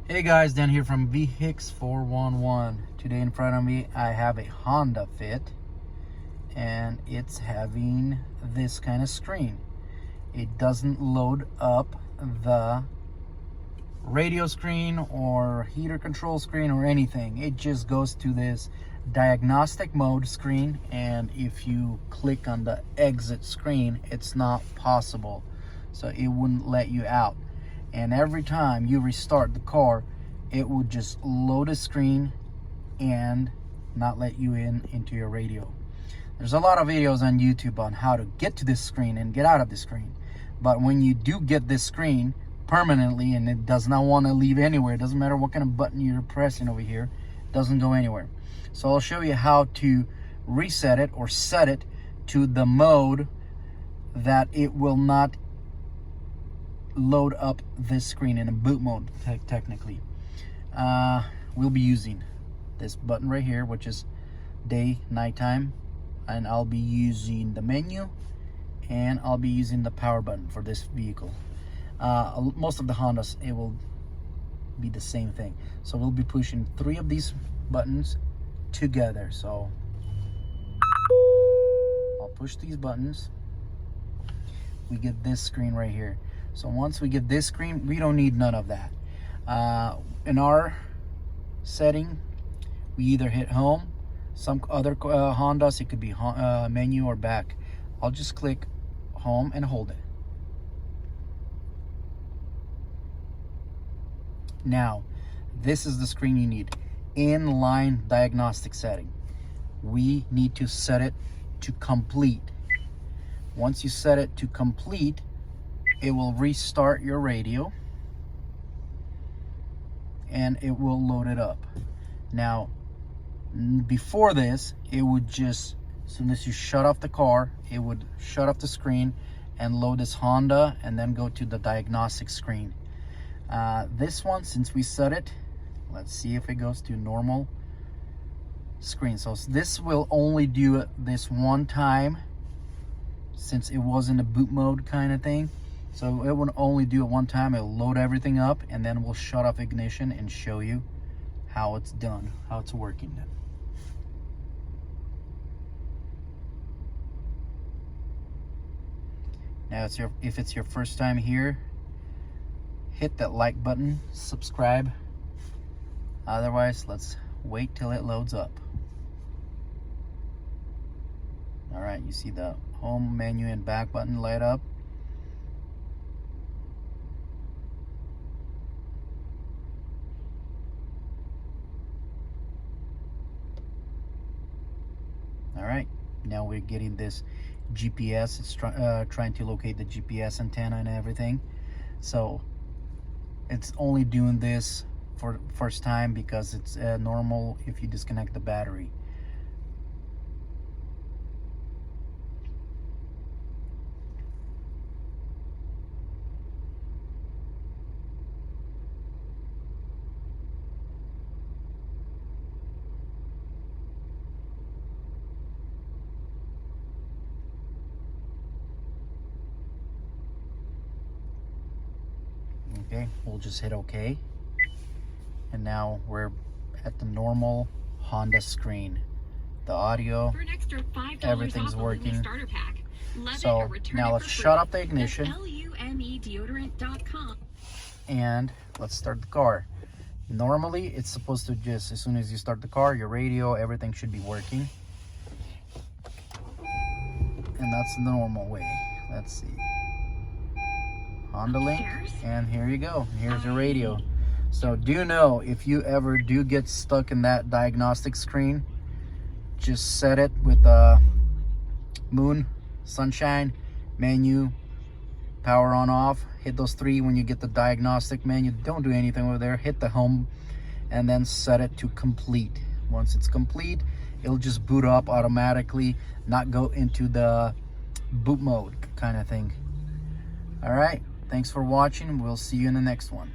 Hey guys, Dan here from VHIX411. Today in front of me I have a Honda Fit and it's having this kind of screen. It doesn't load up the radio screen or heater control screen or anything. It just goes to this diagnostic mode screen, and if you click on the exit screen, it's not possible. So it wouldn't let you out. And every time you restart the car, it would just load a screen and not let you into your radio. There's a lot of videos on YouTube on how to get to this screen and get out of the screen. But when you do get this screen permanently and it does not want to leave anywhere, it doesn't matter what kind of button you're pressing over here, it doesn't go anywhere. So I'll show you how to reset it or set it to the mode that it will not load up this screen in a boot mode. Technically we'll be using this button right here, which is day nighttime, and I'll be using the menu and I'll be using the power button for this vehicle. Most of the Hondas, it will be the same thing. So we'll be pushing 3 of these buttons together. So I'll push these buttons, we get this screen right here. So once we get this screen, we don't need none of that. In our setting, we either hit home. Some other Hondas, it could be menu or back. I'll just click home and hold it. Now, this is the screen you need. Inline diagnostic setting. We need to set it to complete. Once you set it to complete, it will restart your radio and it will load it up. Now, before this, it would just, as soon as you shut off the car, it would shut off the screen and load this Honda and then go to the diagnostic screen. This one, since we set it, let's see if it goes to normal screen. So this will only do it this one time, since it wasn't a boot mode kind of thing. So it would only do it one time. It'll load everything up and then we'll shut off ignition and show you how it's done, how it's working. Now if it's your first time here, hit that like button, subscribe. Otherwise, let's wait till it loads up. All right, you see the home, menu, and back button light up. All right, now we're getting this GPS. It's trying to locate the GPS antenna and everything. So it's only doing this for the first time because it's normal if you disconnect the battery. Okay, we'll just hit OK. And now we're at the normal Honda screen. The audio, everything's working. So now let's shut off the ignition and let's start the car. Normally it's supposed to just, as soon as you start the car, your radio, everything should be working. And that's the normal way. Let's see. Honda link, and here you go. Here's your radio. So do know, if you ever do get stuck in that diagnostic screen, just set it with moon, sunshine, menu, power on off. Hit those 3 when you get the diagnostic menu. Don't do anything over there. Hit the home and then set it to complete. Once it's complete, it'll just boot up automatically, not go into the boot mode kind of thing. All right, thanks for watching. We'll see you in the next one.